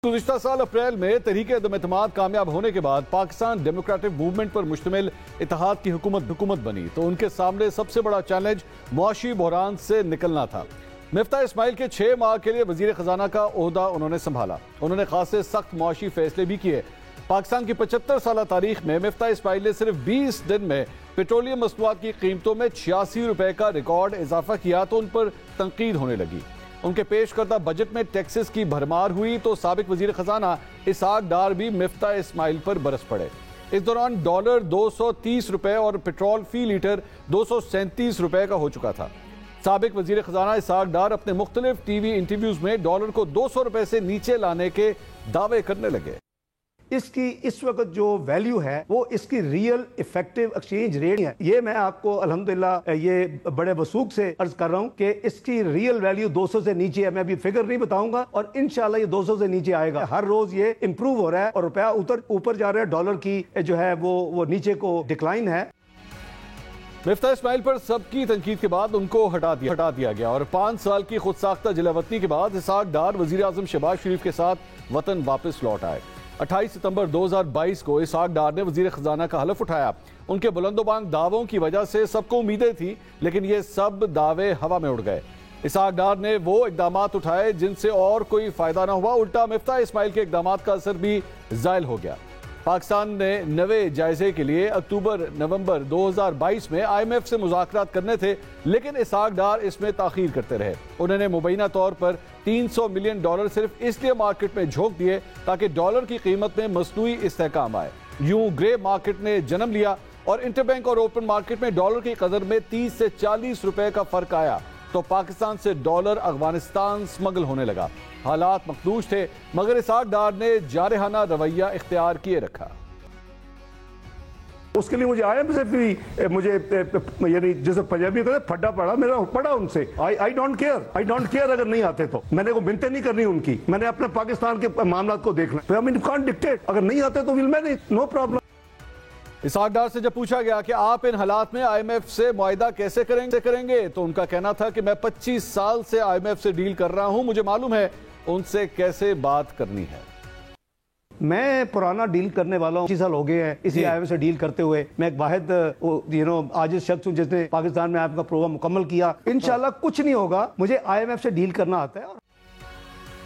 گزشتہ سال اپریل میں تحریک عدم اعتماد کامیاب ہونے کے بعد پاکستان ڈیموکریٹک موومنٹ پر مشتمل اتحاد کی حکومت بنی تو ان کے سامنے سب سے بڑا چیلنج معاشی بحران سے نکلنا تھا۔ مفتاح اسماعیل کے 6 ماہ کے لیے وزیر خزانہ کا عہدہ انہوں نے سنبھالا۔ انہوں نے خاصے سخت معاشی فیصلے بھی کیے۔ پاکستان کی 75 سالہ تاریخ میں مفتاح اسماعیل نے صرف 20 دن میں پیٹرولیم مصنوعات کی قیمتوں میں 86 روپے کا ریکارڈ اضافہ کیا تو ان پر تنقید ہونے لگی۔ ان کے پیش کردہ بجٹ میں ٹیکسز کی بھرمار ہوئی تو سابق وزیر خزانہ اسحاق ڈار بھی مفتاح اسماعیل پر برس پڑے۔ اس دوران ڈالر 230 روپے اور پیٹرول فی لیٹر 237 روپے کا ہو چکا تھا۔ سابق وزیر خزانہ اسحاق ڈار اپنے مختلف ٹی وی انٹرویوز میں ڈالر کو 200 روپے سے نیچے لانے کے دعوے کرنے لگے۔ اس کی اس وقت جو ویلیو ہے وہ اس کی ریئل ایفیکٹو ایکسچینج ریٹ ہے۔ یہ میں آپ کو الحمدللہ یہ بڑے وثوق سے عرض کر رہا ہوں کہ اس کی ریئل ویلیو 200 سے نیچے ہے۔ میں ابھی فگر نہیں بتاؤں گا اور انشاءاللہ یہ 200 سے نیچے آئے گا۔ ہر روز یہ امپروو ہو رہا ہے اور روپیہ اوپر جا رہا ہے، ڈالر کی جو ہے وہ نیچے کو ڈکلائن ہے۔ مفتاح اسماعیل پر سب کی تنقید کے بعد ان کو ہٹا دیا گیا اور 5 سال کی خود ساختہ جلا وطنی کے بعد اسحاق ڈار وزیر اعظم شہباز شریف کے ساتھ وطن واپس لوٹ آئے۔ 28 ستمبر 2022 کو اسحاق ڈار نے وزیر خزانہ کا حلف اٹھایا۔ ان کے بلند و بانگ دعووں کی وجہ سے سب کو امیدیں تھی لیکن یہ سب دعوے ہوا میں اڑ گئے۔ اسحاق ڈار نے وہ اقدامات اٹھائے جن سے اور کوئی فائدہ نہ ہوا، الٹا مفتاح اسماعیل کے اقدامات کا اثر بھی زائل ہو گیا۔ پاکستان نے نوے جائزے کے لیے نومبر 2022 میں IMF سے مذاکرات کرنے تھے لیکن اسحاق ڈار اس میں تاخیر کرتے رہے۔ انہوں نے مبینہ طور پر $300 ملین صرف اس لیے مارکیٹ میں جھونک دیے تاکہ ڈالر کی قیمت میں مصنوعی استحکام آئے۔ یوں گرے مارکیٹ نے جنم لیا اور انٹر بینک اور اوپن مارکیٹ میں ڈالر کی قدر میں 30 سے 40 روپے کا فرق آیا تو پاکستان سے ڈالر افغانستان سمگل ہونے لگا۔ حالات مخدوش تھے مگر اسحاق ڈار نے جارحانہ رویہ اختیار کیے رکھا۔ اس کے لیے مجھے آیا بھی مجھے یعنی جیسے پنجابی کہتے ہیں پھڈا پڑا، میرا پڑا ان سے۔ I don't care اگر نہیں آتے تو میں نے کو منتیں نہیں کرنی ان کی، میں نے اپنے پاکستان کے معاملات کو دیکھنا۔ I mean you can't dictate، اگر نہیں آتے تو we'll manage، no problem۔ Ishaq Dar سے جب پوچھا گیا کہ آپ ان حالات میں IMF سے معاہدہ کیسے کریں گے تو ان کا کہنا تھا کہ میں 25 سال سے IMF سے ڈیل کر رہا ہوں، مجھے معلوم ہے ان سے کیسے بات کرنی ہے۔ میں پرانا ڈیل کرنے والا ہوں، 25 سال ہو گئے ہیں اسی IMF سے ڈیل کرتے ہوئے۔ میں ایک واحد عاجز شخص ہوں جس نے پاکستان میں IMF کا پروگرام مکمل کیا۔ انشاءاللہ کچھ نہیں ہوگا، مجھے IMF سے ڈیل کرنا آتا ہے۔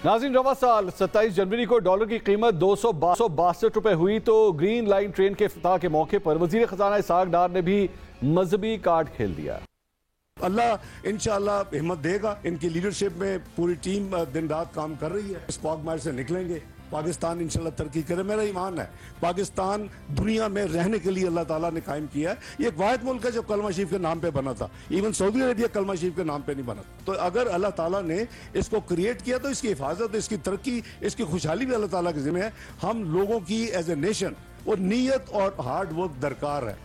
ناظرین، رواں سال 27 جنوری کو ڈالر کی قیمت 262 روپے ہوئی تو گرین لائن ٹرین کے افتتاح کے موقع پر وزیر خزانہ اسحاق ڈار نے بھی مذہبی کارڈ کھیل دیا۔ اللہ انشاءاللہ ہمت دے گا، ان کی لیڈرشپ میں پوری ٹیم دن رات کام کر رہی ہے، اس پاک مار سے نکلیں گے، پاکستان انشاءاللہ ترقی کرے۔ میرا ایمان ہے پاکستان دنیا میں رہنے کے لیے اللہ تعالیٰ نے قائم کیا ہے۔ یہ ایک واحد ملک ہے جو کلمہ شریف کے نام پہ بنا تھا، ایون سعودی عربیہ کلمہ شریف کے نام پہ نہیں بنا۔ تو اگر اللہ تعالیٰ نے اس کو کریٹ کیا تو اس کی حفاظت، اس کی ترقی، اس کی خوشحالی بھی اللہ تعالیٰ کے ذمہ ہے۔ ہم لوگوں کی ایز اے نیشن وہ نیت اور ہارڈ ورک درکار ہے۔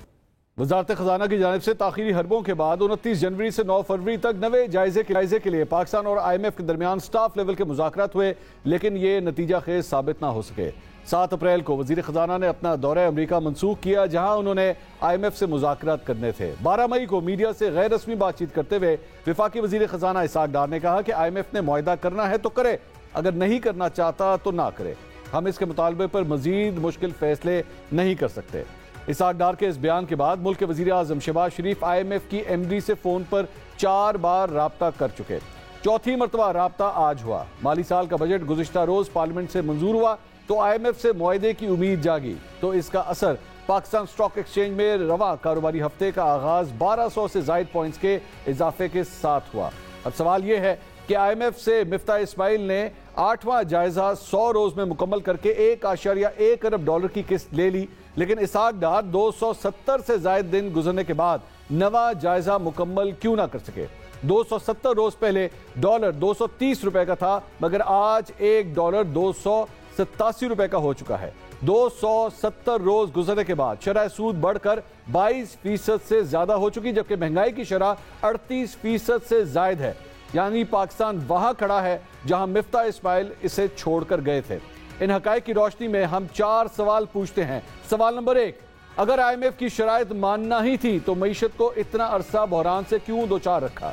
وزارت خزانہ کی جانب سے تاخیری حربوں کے بعد 29 جنوری سے 9 فروری تک نوے جائزے کے لیے پاکستان اور IMF کے درمیان سٹاف لیول کے مذاکرات ہوئے لیکن یہ نتیجہ خیز ثابت نہ ہو سکے۔ 7 اپریل کو وزیر خزانہ نے اپنا دورہ امریکہ منسوخ کیا جہاں انہوں نے IMF سے مذاکرات کرنے تھے۔ 12 مئی کو میڈیا سے غیر رسمی بات چیت کرتے ہوئے وفاقی وزیر خزانہ اسحاق ڈار نے کہا کہ IMF نے معاہدہ کرنا ہے تو کرے، اگر نہیں کرنا چاہتا تو نہ کرے، ہم اس کے مطالبے پر مزید مشکل فیصلے نہیں کر سکتے۔ اسحاق ڈار کے اس بیان کے بعد ملک کے وزیر اعظم شہباز شریف IMF کی MD سے فون پر 4 بار رابطہ کر چکے۔ چوتھی مرتبہ رابطہ آج ہوا۔ مالی سال کا بجٹ گزشتہ روز پارلیمنٹ سے منظور ہوا تو IMF سے معاہدے کی امید جاگی تو اس کا اثر پاکستان سٹاک ایکسچینج میں رواں کاروباری ہفتے کا آغاز 1200 سے زائد پوائنٹس کے اضافے کے ساتھ ہوا۔ اب سوال یہ ہے کہ IMF سے مفتاح اسماعیل نے 8واں جائزہ 100 روز میں مکمل کر کے $1.1 ارب کی قسط لے لی لیکن اسحاق ڈار 270 سے زائد دن گزرنے کے بعد نواں جائزہ مکمل کیوں نہ کر سکے؟ 270 روز پہلے ڈالر 230 روپے کا تھا مگر آج $1 287 روپے کا ہو چکا ہے۔ 270 روز گزرنے کے بعد شرح سود بڑھ کر 22% سے زیادہ ہو چکی جبکہ مہنگائی کی شرح 38% سے زائد ہے، یعنی پاکستان وہاں کھڑا ہے جہاں مفتاح اسماعیل اسے چھوڑ کر گئے تھے۔ ان حقائق کی روشنی میں ہم 4 سوال پوچھتے ہیں۔ سوال نمبر 1، اگر IMF کی شرائط ماننا ہی تھی تو معیشت کو اتنا عرصہ بحران سے کیوں دوچار رکھا؟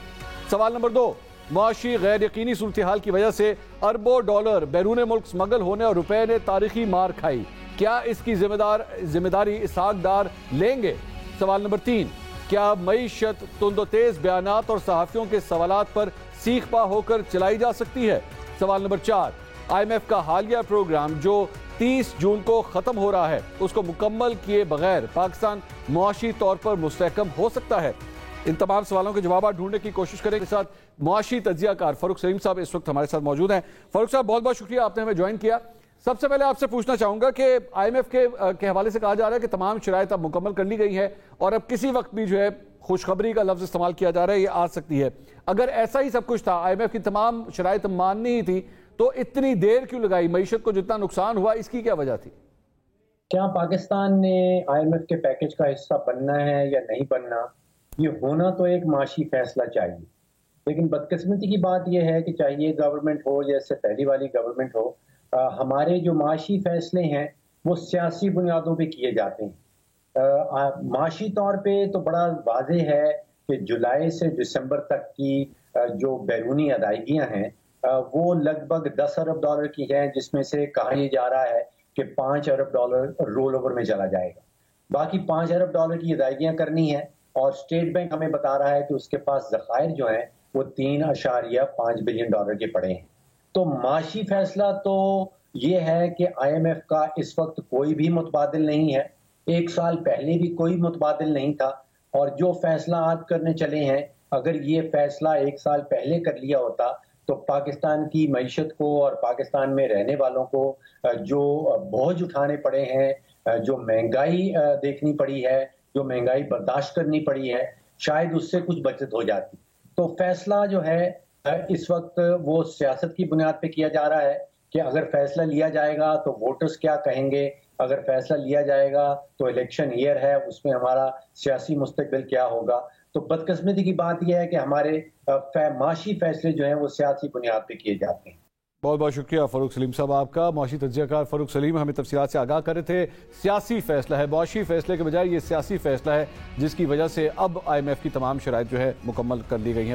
سوال نمبر 2، معاشی غیر یقینی صورتحال کی وجہ سے اربوں ڈالر بیرون ملک اسمگل ہونے اور روپے نے تاریخی مار کھائی، کیا اس کی ذمہ داری اسحاق ڈار لیں گے؟ سوال نمبر 3، کیا معیشت تند و تیز بیانات اور صحافیوں کے سوالات پر سیخ پا ہو کر چلائی جا سکتی ہے؟ سوال نمبر 4، IMF کا حالیہ پروگرام جو 30 جون کو ختم ہو رہا ہے اس کو مکمل کیے بغیر پاکستان معاشی طور پر مستحکم ہو سکتا ہے؟ ان تمام سوالوں کے جوابات ڈھونڈنے کی کوشش کریں۔ ساتھ معاشی تجزیہ کار فاروق سلیم صاحب اس وقت ہمارے ساتھ موجود ہیں۔ فاروق صاحب بہت بہت شکریہ، آپ نے ہمیں جوائن کیا۔ سب سے پہلے آپ سے پوچھنا چاہوں گا کہ IMF کے حوالے سے کہا جا رہا ہے کہ تمام شرائط اب مکمل کر لی گئی ہیں اور اب کسی وقت بھی جو ہے خوشخبری کا لفظ استعمال کیا جا رہا ہے، یہ آ سکتی ہے۔ اگر ایسا ہی سب کچھ تھا، IMF کی تمام شرائط ماننی ہی تھی، تو اتنی دیر کیوں لگائی؟ معیشت کو جتنا نقصان ہوا اس کی کیا وجہ تھی؟ کیا پاکستان نے IMF کے پیکج کا حصہ بننا ہے یا نہیں بننا، یہ ہونا تو ایک معاشی فیصلہ چاہیے، لیکن بدقسمتی کی بات یہ ہے کہ چاہے یہ گورنمنٹ ہو یا اس سے پہلی والی گورنمنٹ ہو، ہمارے جو معاشی فیصلے ہیں وہ سیاسی بنیادوں پہ کیے جاتے ہیں۔ معاشی طور پہ تو بڑا واضح ہے کہ جولائی سے دسمبر تک کی جو بیرونی ادائیگیاں ہیں وہ لگ بھگ 10 ارب ڈالر کی ہیں، جس میں سے کہا یہ جا رہا ہے کہ 5 ارب ڈالر رول اوور میں چلا جائے گا۔ باقی 5 ارب ڈالر کی ادائیگیاں کرنی ہیں اور اسٹیٹ بینک ہمیں بتا رہا ہے کہ اس کے پاس ذخائر جو ہیں وہ 3.5 بلین ڈالر کے پڑے ہیں۔ تو معاشی فیصلہ تو یہ ہے کہ IMF کا اس وقت کوئی بھی متبادل نہیں ہے، 1 سال پہلے بھی کوئی متبادل نہیں تھا، اور جو فیصلہ آج کرنے چلے ہیں اگر یہ فیصلہ 1 سال پہلے کر لیا ہوتا تو پاکستان کی معیشت کو اور پاکستان میں رہنے والوں کو جو بوجھ اٹھانے پڑے ہیں، جو مہنگائی دیکھنی پڑی ہے، جو مہنگائی برداشت کرنی پڑی ہے، شاید اس سے کچھ بچت ہو جاتی۔ تو فیصلہ جو ہے اس وقت وہ سیاست کی بنیاد پہ کیا جا رہا ہے کہ اگر فیصلہ لیا جائے گا تو ووٹرز کیا کہیں گے، اگر فیصلہ لیا جائے گا تو الیکشن ایئر ہے، اس میں ہمارا سیاسی مستقبل کیا ہوگا۔ تو بدقسمتی کی بات یہ ہے کہ ہمارے معاشی فیصلے جو ہیں وہ سیاسی بنیاد پہ کیے جاتے ہیں۔ بہت بہت شکریہ فاروق سلیم صاحب آپ کا۔ معاشی تجزیہ کار فاروق سلیم ہمیں تفصیلات سے آگاہ کر رہے تھے۔ سیاسی فیصلہ ہے، معاشی فیصلے کے بجائے یہ سیاسی فیصلہ ہے، جس کی وجہ سے اب IMF کی تمام شرائط جو ہے مکمل کر لی گئی ہیں۔